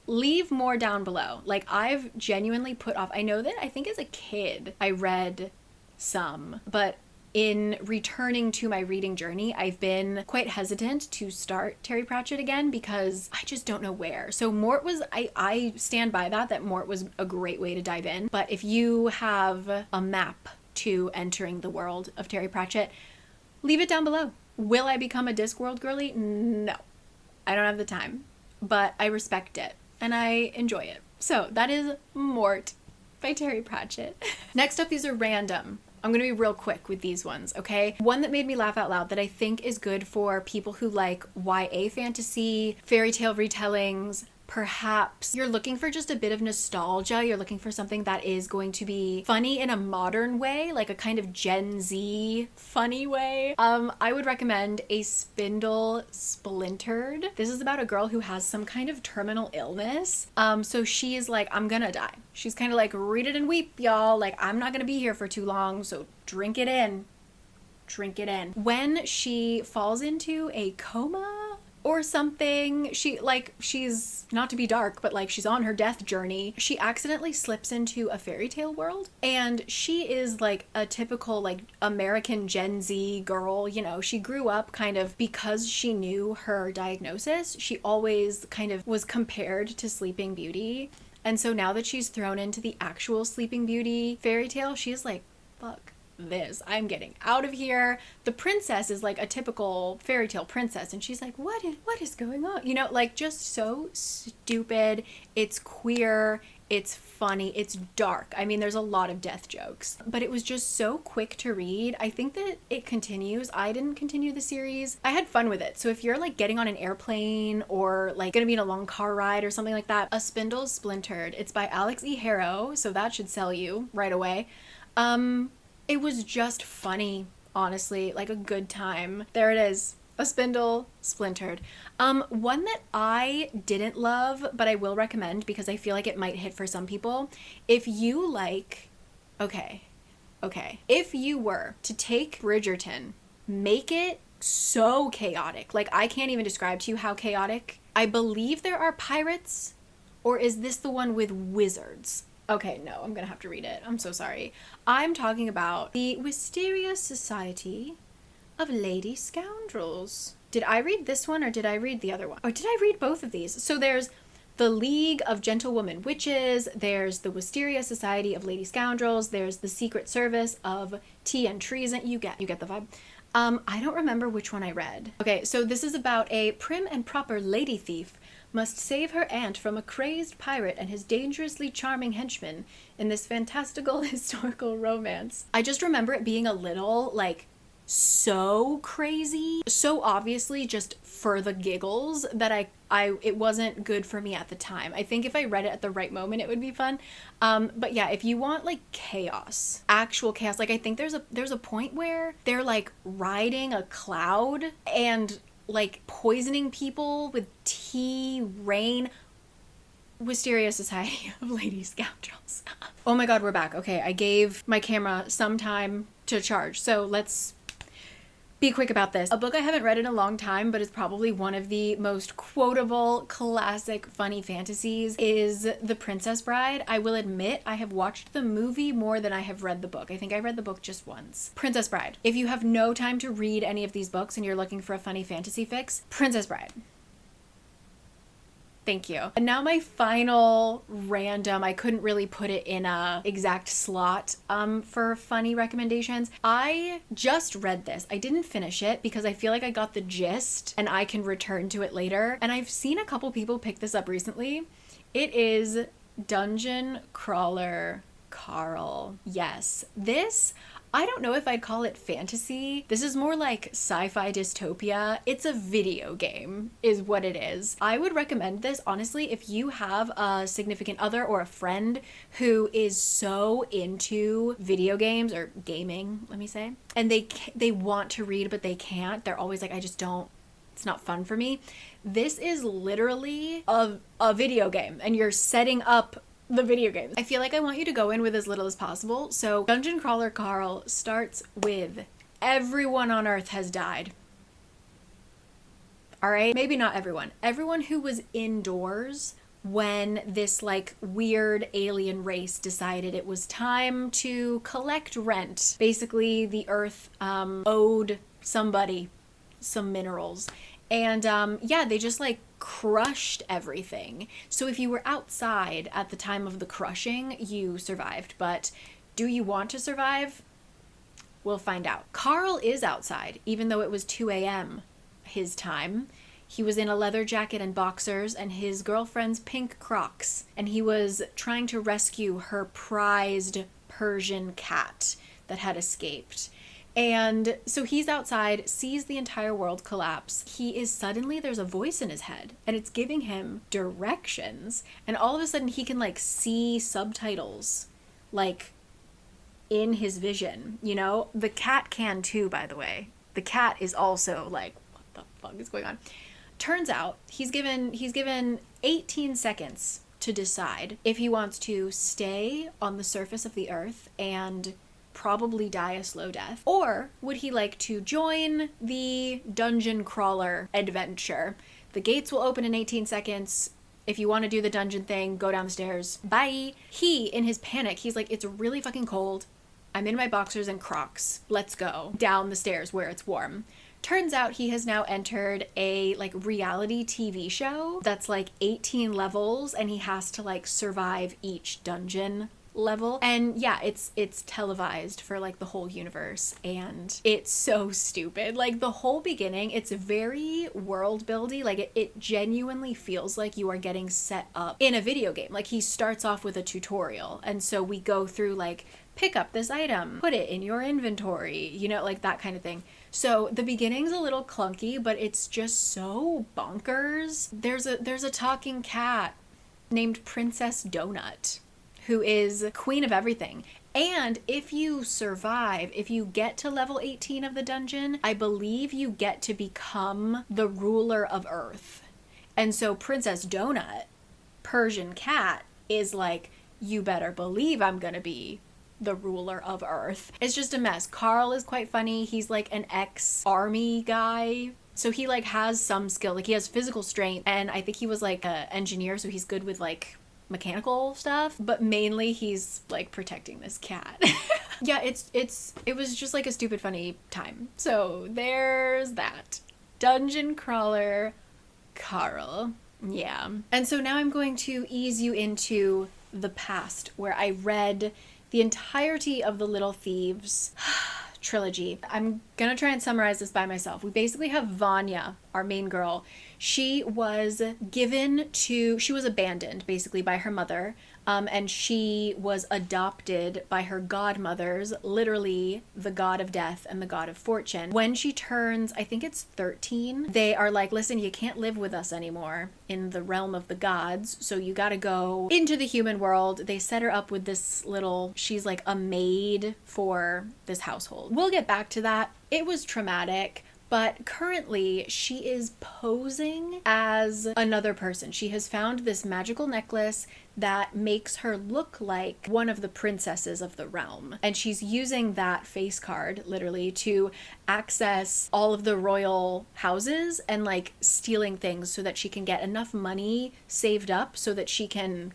leave more down below. Like, I've genuinely put off, I think as a kid I read some, but in returning to my reading journey, I've been quite hesitant to start Terry Pratchett again because I just don't know where. So Mort was, I stand by that Mort was a great way to dive in. But if you have a map to entering the world of Terry Pratchett, leave it down below. Will I become a Discworld girly? No. I don't have the time, but I respect it and I enjoy it. So that is Mort by Terry Pratchett. Next up, these are random. I'm gonna be real quick with these ones, okay? One that made me laugh out loud that I think is good for people who like YA fantasy, fairy tale retellings. Perhaps you're looking for just a bit of nostalgia. You're looking for something that is going to be funny in a modern way, like a kind of Gen Z funny way. I would recommend A Spindle Splintered. This is about a girl who has some kind of terminal illness. So she is like, I'm gonna die. She's kind of like, read it and weep, y'all. Like, I'm not gonna be here for too long, so drink it in. Drink it in. When she falls into a coma or something, she's not to be dark, but like she's on her death journey, she accidentally slips into a fairy tale world, and she is like a typical like American Gen Z girl. You know, she grew up kind of, because she knew her diagnosis, she always kind of was compared to Sleeping Beauty, and so now that she's thrown into the actual Sleeping Beauty fairy tale, she's like, fuck this, I'm getting out of here. The princess is like a typical fairy tale princess, and she's like, what is going on? You know, like, just so stupid. It's queer, it's funny, it's dark. I mean, there's a lot of death jokes, but it was just so quick to read. I think that it continues. I didn't continue the series. I had fun with it. So if you're like getting on an airplane or like gonna be in a long car ride or something like that, A Spindle Splintered. It's by Alix Harrow, so that should sell you right away. It was just funny, honestly, like a good time. There it is, A Spindle Splintered. One that I didn't love, but I will recommend because I feel like it might hit for some people. If you like, okay. If you were to take Bridgerton, make it so chaotic. Like, I can't even describe to you how chaotic. I believe there are pirates, or is this the one with wizards? Okay, no, I'm gonna have to read it. I'm so sorry. I'm talking about the Wisteria Society of Lady Scoundrels. Did I read this one or did I read the other one? Or did I read both of these? So there's the League of Gentlewoman Witches, there's the Wisteria Society of Lady Scoundrels, there's the Secret Service of Tea and Treason. You get the vibe. I don't remember which one I read. Okay, so this is about a prim and proper lady thief must save her aunt from a crazed pirate and his dangerously charming henchman in this fantastical historical romance. I just remember it being a little, like, so crazy, so obviously just for the giggles that it wasn't good for me at the time. I think if I read it at the right moment, it would be fun. But yeah, if you want like chaos, actual chaos, like I think there's a point where they're like riding a cloud and like poisoning people with tea, rain. Wisteria Society of Lady Scoundrels. Oh my god, we're back. Okay, I gave my camera some time to charge, so let's be quick about this. A book I haven't read in a long time, but is probably one of the most quotable, classic, funny fantasies is The Princess Bride. I will admit I have watched the movie more than I have read the book. I think I read the book just once. Princess Bride. If you have no time to read any of these books and you're looking for a funny fantasy fix, Princess Bride. Thank you. And now my final random, I couldn't really put it in a exact slot for funny recommendations. I just read this. I didn't finish it because I feel like I got the gist and I can return to it later. And I've seen a couple people pick this up recently. It is Dungeon Crawler Carl. Yes, this, I don't know if I'd call it fantasy. This is more like sci-fi dystopia. It's a video game is what it is. I would recommend this, honestly, if you have a significant other or a friend who is so into video games or gaming, let me say, and they want to read but they can't. They're always like, I just don't, it's not fun for me. This is literally a video game and you're setting up the video game. I feel like I want you to go in with as little as possible. So Dungeon Crawler Carl starts with everyone on Earth has died. All right, maybe not everyone. Everyone who was indoors when this like weird alien race decided it was time to collect rent. Basically, the Earth owed somebody some minerals. And yeah, they just like crushed everything. So if you were outside at the time of the crushing, you survived. But do you want to survive? We'll find out. Carl is outside, even though it was 2 a.m. his time. He was in a leather jacket and boxers and his girlfriend's pink Crocs. And he was trying to rescue her prized Persian cat that had escaped. And so he's outside, sees the entire world collapse. He is suddenly, there's a voice in his head and it's giving him directions. And all of a sudden he can like see subtitles like in his vision, you know? The cat can too, by the way. The cat is also like, what the fuck is going on? Turns out he's given 18 seconds to decide if he wants to stay on the surface of the earth and probably die a slow death, or would he like to join the dungeon crawler adventure? The gates will open in 18 seconds. If you want to do the dungeon thing, go down the stairs. Bye. He, in his panic, he's like, it's really fucking cold. I'm in my boxers and Crocs. Let's go down the stairs where it's warm. Turns out he has now entered a like reality TV show that's like 18 levels and he has to like survive each dungeon level. And yeah, it's televised for like the whole universe and it's so stupid. Like the whole beginning, it's very world buildy. Like it genuinely feels like you are getting set up in a video game. Like he starts off with a tutorial and so we go through like pick up this item, put it in your inventory, you know, like that kind of thing. So the beginning's a little clunky, but it's just so bonkers. There's a talking cat named Princess Donut, who is queen of everything. And if you survive, if you get to level 18 of the dungeon, I believe you get to become the ruler of Earth. And so Princess Donut, Persian cat, is like, you better believe I'm gonna be the ruler of Earth. It's just a mess. Carl is quite funny. He's like an ex-army guy. So he like has some skill. Like he has physical strength and I think he was like an engineer, so he's good with like mechanical stuff, but mainly he's like protecting this cat. Yeah, it was just like a stupid funny time. So there's that. Dungeon Crawler Carl. Yeah. And so now I'm going to ease you into the past where I read the entirety of the Little Thieves trilogy. I'm gonna try and summarize this by myself. We basically have Vanya, our main girl. She was abandoned basically by her mother, and she was adopted by her godmothers, literally the god of death and the god of fortune. When she turns, I think it's 13, they are like, listen, you can't live with us anymore in the realm of the gods, so you gotta go into the human world. They set her up with this little, she's like a maid for this household. We'll get back to that. It was traumatic. But currently, she is posing as another person. She has found this magical necklace that makes her look like one of the princesses of the realm. And she's using that face card, literally, to access all of the royal houses and, like, stealing things so that she can get enough money saved up so that she can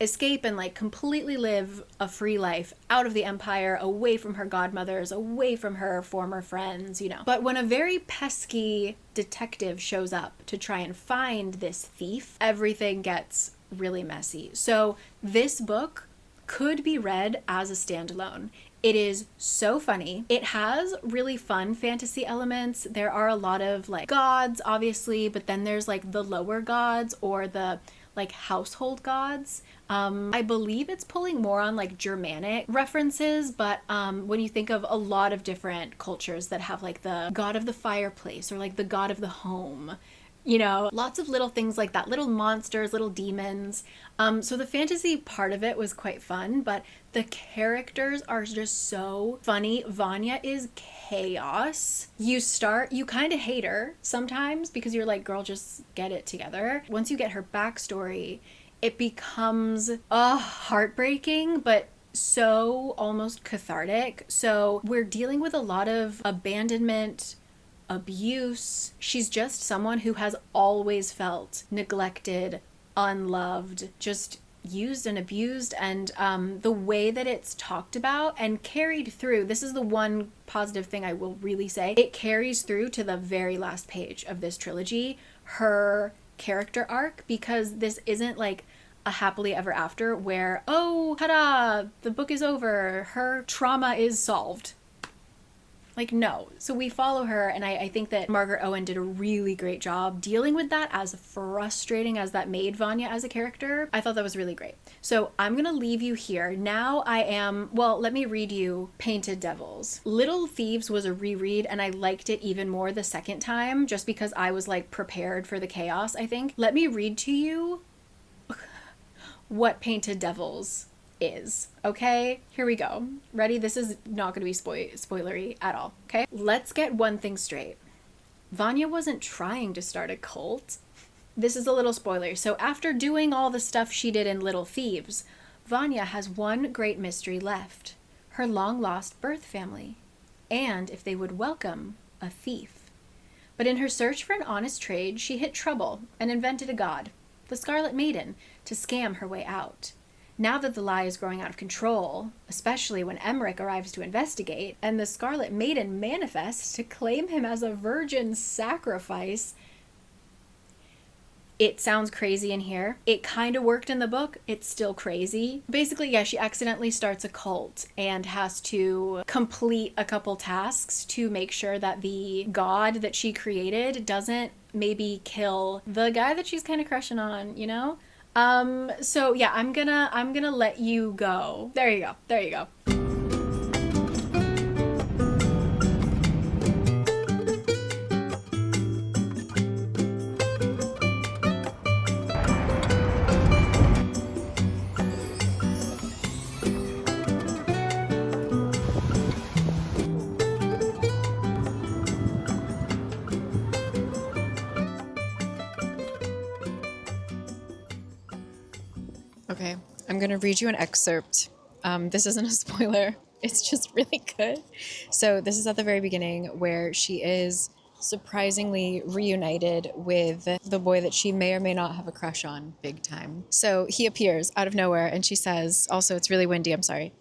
escape and like completely live a free life out of the empire, away from her godmothers, away from her former friends, you know. But when a very pesky detective shows up to try and find this thief, everything gets really messy. So this book could be read as a standalone. It is so funny. It has really fun fantasy elements. There are a lot of like gods, obviously, but then there's like the lower gods or the like household gods. I believe it's pulling more on like Germanic references, but when you think of a lot of different cultures that have like the god of the fireplace or like the god of the home, you know, lots of little things like that, little monsters, little demons. So the fantasy part of it was quite fun, but the characters are just so funny. Vanya is chaos. You kind of hate her sometimes because you're like, girl, just get it together. Once you get her backstory, it becomes heartbreaking, but so almost cathartic. So we're dealing with a lot of abandonment, abuse. She's just someone who has always felt neglected, unloved, just used and abused. And the way that it's talked about and carried through, this is the one positive thing I will really say, it carries through to the very last page of this trilogy, her character arc, because this isn't like a happily ever after where, oh, ta-da, the book is over, her trauma is solved. Like, no. So we follow her, and I think that Margaret Owen did a really great job dealing with that, as frustrating as that made Vanya as a character. I thought that was really great. So I'm gonna leave you here. Now let me read you Painted Devils. Little Thieves was a reread, and I liked it even more the second time, just because I was like prepared for the chaos, I think. Let me read to you what Painted Devils is. Okay, here we go. Ready? This is not going to be spoilery at all. Okay, let's get one thing straight. Vanya wasn't trying to start a cult. This is a little spoiler. So after doing all the stuff she did in Little Thieves, Vanya has one great mystery left: her long lost birth family, and if they would welcome a thief. But in her search for an honest trade, she hit trouble and invented a god, the Scarlet Maiden, to scam her way out. Now that the lie is growing out of control, especially when Emmerich arrives to investigate, and the Scarlet Maiden manifests to claim him as a virgin sacrifice. It sounds crazy in here. It kind of worked in the book. It's still crazy. Basically, yeah, she accidentally starts a cult and has to complete a couple tasks to make sure that the god that she created doesn't maybe kill the guy that she's kind of crushing on, you know? So yeah, I'm gonna let you go. There you go. Okay, I'm going to read you an excerpt. This isn't a spoiler. It's just really good. So this is at the very beginning where she is surprisingly reunited with the boy that she may or may not have a crush on big time. So he appears out of nowhere and she says, also it's really windy, I'm sorry.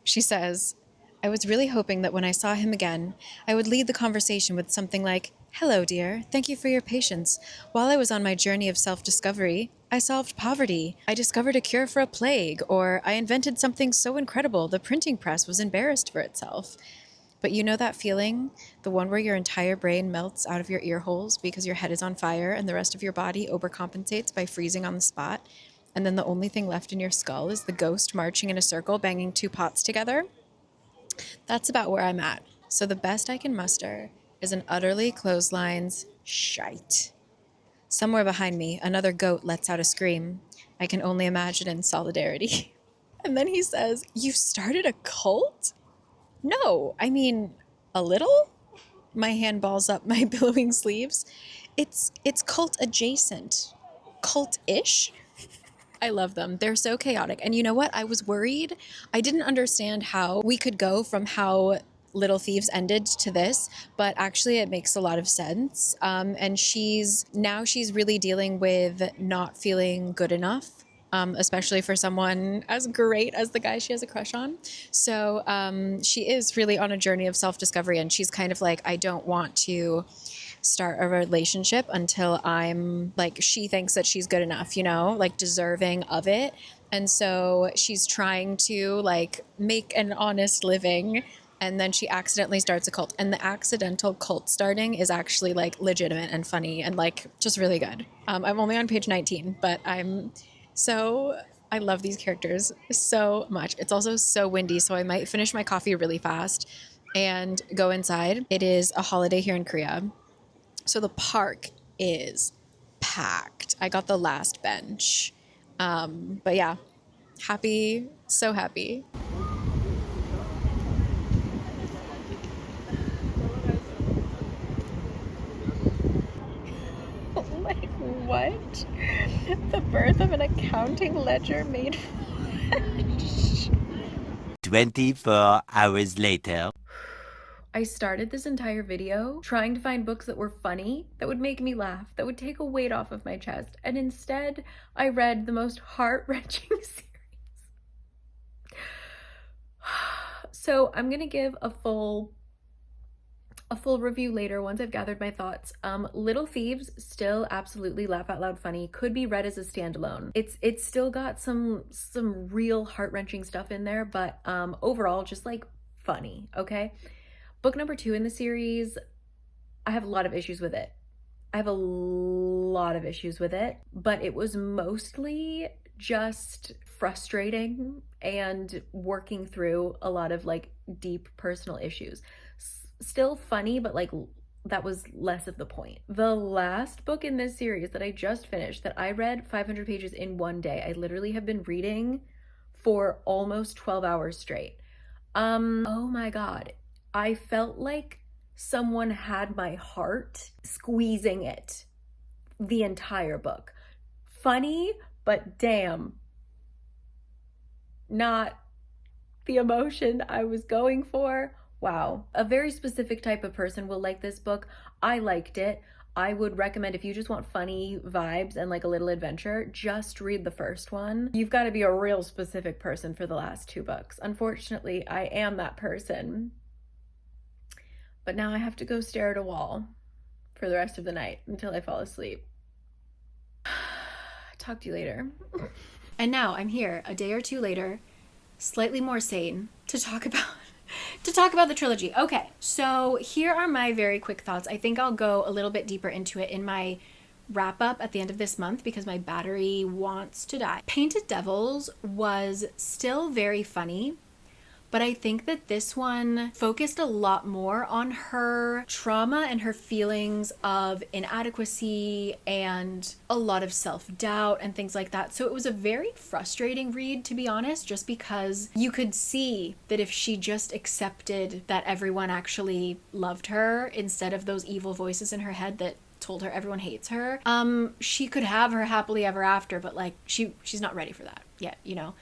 She says, I was really hoping that when I saw him again, I would lead the conversation with something like, hello, dear. Thank you for your patience. While I was on my journey of self-discovery, I solved poverty. I discovered a cure for a plague, or I invented something so incredible the printing press was embarrassed for itself. But you know that feeling? The one where your entire brain melts out of your ear holes because your head is on fire and the rest of your body overcompensates by freezing on the spot, and then the only thing left in your skull is the ghost marching in a circle banging two pots together? That's about where I'm at. So the best I can muster is an utterly clotheslines shite. Somewhere behind me, another goat lets out a scream. I can only imagine in solidarity. And then he says, you started a cult? No, I mean, a little? My hand balls up my billowing sleeves. It's cult adjacent. Cult-ish? I love them. They're so chaotic. And you know what? I was worried. I didn't understand how we could go from how Little Thieves ended to this, but actually it makes a lot of sense. And she's really dealing with not feeling good enough especially for someone as great as the guy she has a crush on. So she is really on a journey of self-discovery, and she's kind of like, I don't want to start a relationship until I'm like, she thinks that she's good enough, you know, like deserving of it. And so she's trying to like make an honest living, and then she accidentally starts a cult, and the accidental cult starting is actually like legitimate and funny and like just really good. I'm only on page 19, but I love these characters so much. It's also so windy, so I might finish my coffee really fast and go inside. It is a holiday here in Korea, so the park is packed. I got the last bench. But yeah, happy, so happy. Like, what? The birth of an accounting ledger made French. 24 hours later. I started this entire video trying to find books that were funny, that would make me laugh, that would take a weight off of my chest, and instead I read the most heart-wrenching series. So I'm gonna give a full review later once I've gathered my thoughts. Little Thieves, still absolutely laugh out loud funny, could be read as a standalone. It's still got some real heart-wrenching stuff in there, but overall just like funny, okay? Book number 2 in the series, I have a lot of issues with it. But it was mostly just frustrating and working through a lot of like deep personal issues. Still funny, but like that was less of the point. The last book in this series that I just finished, that I read 500 pages in one day. I literally have been reading for almost 12 hours straight. Oh my God. I felt like someone had my heart squeezing it the entire book. Funny, but damn, not the emotion I was going for. Wow. A very specific type of person will like this book. I liked it. I would recommend, if you just want funny vibes and like a little adventure, just read the first one. You've got to be a real specific person for the last 2 books. Unfortunately, I am that person. But now I have to go stare at a wall for the rest of the night until I fall asleep. Talk to you later. And now I'm here a day or 2 later, slightly more sane, to talk about the trilogy. Okay, so here are my very quick thoughts. I think I'll go a little bit deeper into it in my wrap up at the end of this month because my battery wants to die. Painted Devils was still very funny, but I think that this one focused a lot more on her trauma and her feelings of inadequacy and a lot of self-doubt and things like that. So it was a very frustrating read, to be honest, just because you could see that if she just accepted that everyone actually loved her instead of those evil voices in her head that told her everyone hates her, she could have her happily ever after, but like she's not ready for that yet, you know?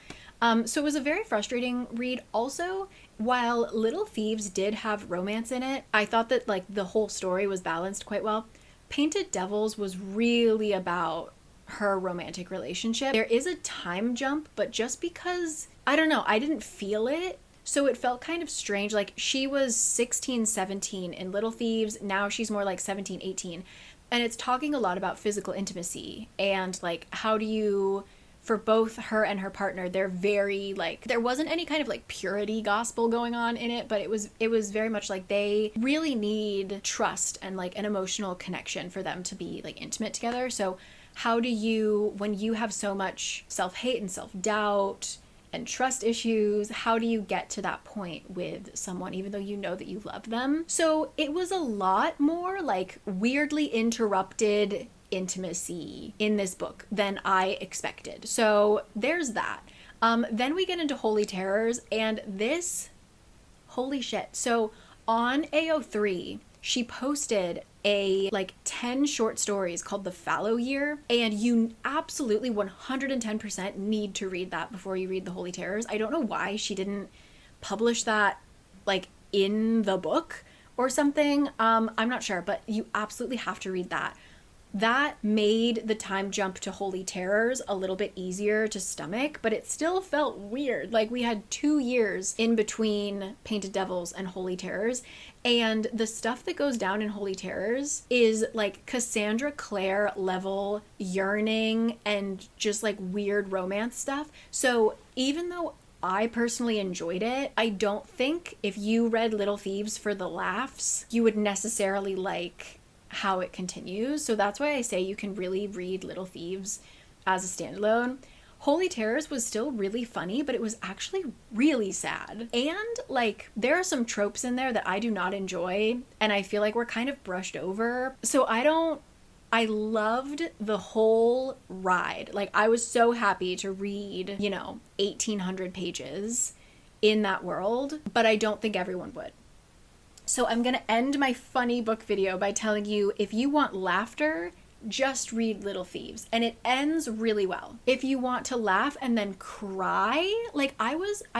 So it was a very frustrating read. Also, while Little Thieves did have romance in it, I thought that like the whole story was balanced quite well. Painted Devils was really about her romantic relationship. There is a time jump, but just because, I don't know, I didn't feel it. So it felt kind of strange. Like she was 16, 17 in Little Thieves. Now she's more like 17, 18. And it's talking a lot about physical intimacy and like, how do you, for both her and her partner, they're very like, there wasn't any kind of like purity gospel going on in it, but it was very much like they really need trust and like an emotional connection for them to be like intimate together. So how do you, when you have so much self-hate and self-doubt and trust issues, how do you get to that point with someone even though you know that you love them? So it was a lot more like weirdly interrupted intimacy in this book than I expected. So there's that. Then we get into Holy Terrors, and this, holy shit. So on AO3, she posted a like 10 short stories called The Fallow Year, and you absolutely 110% need to read that before you read The Holy Terrors. I don't know why she didn't publish that like in the book or something. I'm not sure, but you absolutely have to read that. that made the time jump to Holy Terrors a little bit easier to stomach, but it still felt weird. Like, we had 2 years in between Painted Devils and Holy Terrors, and the stuff that goes down in Holy Terrors is like Cassandra Clare level yearning and just like weird romance stuff. So even though I personally enjoyed it, I don't think if you read Little Thieves for the laughs, you would necessarily like how it continues. So that's why I say you can really read Little Thieves as a standalone. Holy Terrors was still really funny, but it was actually really sad. And like, there are some tropes in there that I do not enjoy, and I feel like we're kind of brushed over. So I loved the whole ride. Like, I was so happy to read, 1,800 pages in that world, but I don't think everyone would. So I'm gonna end my funny book video by telling you, if you want laughter, just read Little Thieves, and it ends really well. If you want to laugh and then cry, like I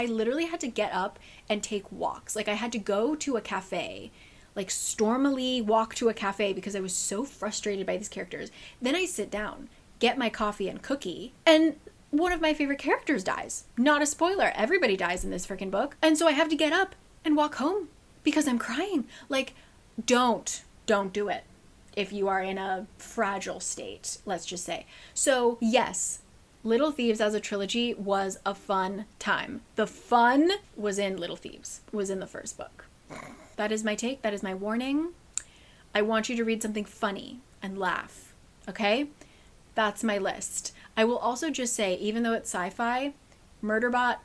literally had to get up and take walks. Like, I had to go to a cafe, like stormily walk to a cafe because I was so frustrated by these characters. Then I sit down, get my coffee and cookie, and one of my favorite characters dies. Not a spoiler, everybody dies in this freaking book. And so I have to get up and walk home because I'm crying. Like, don't do it if you are in a fragile state, let's just say. So yes, Little Thieves as a trilogy was a fun time. The fun was in Little Thieves, was in the first book. That is my take, that is my warning. I want you to read something funny and laugh, okay? That's my list. I will also just say, even though it's sci-fi, Murderbot,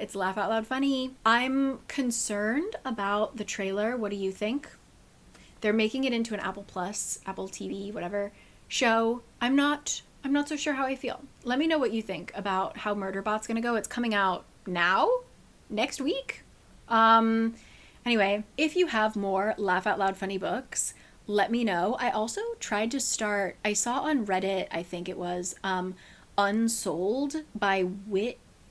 it's laugh out loud funny. I'm concerned about the trailer. What do you think? They're making it into an Apple Plus, Apple TV, whatever show. I'm not so sure how I feel. Let me know what you think about how Murderbot's gonna go. It's coming out now? Next week? Anyway, if you have more laugh out loud funny books, let me know. I also tried to start, I saw on Reddit, I think it was, Unsold by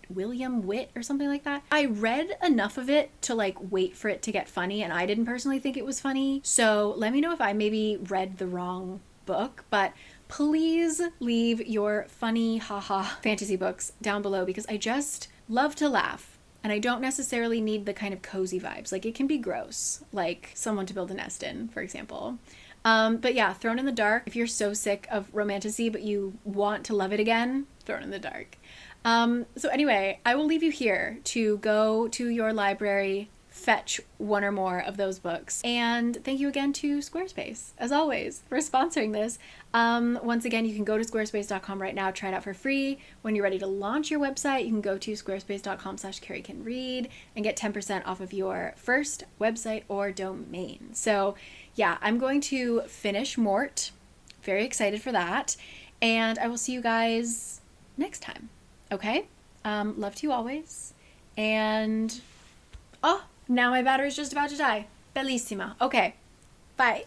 William Witt or something like that. I read enough of it to like wait for it to get funny, and I didn't personally think it was funny. So let me know if I maybe read the wrong book, but please leave your funny haha fantasy books down below, because I just love to laugh. And I don't necessarily need the kind of cozy vibes. Like, it can be gross, like Someone to Build a Nest In, for example. But yeah, Thrown in the Dark. If you're so sick of romantasy but you want to love it again, Thrown in the Dark. So anyway, I will leave you here to go to your library, fetch one or more of those books. And thank you again to Squarespace, as always, for sponsoring this. Once again, you can go to squarespace.com right now, try it out for free. When you're ready to launch your website, you can go to squarespace.com/carriecanread and get 10% off of your first website or domain. So yeah, I'm going to finish Mort. Very excited for that. And I will see you guys next time. Okay? Love to you always. And, oh, now my battery's just about to die. Bellissima. Okay. Bye.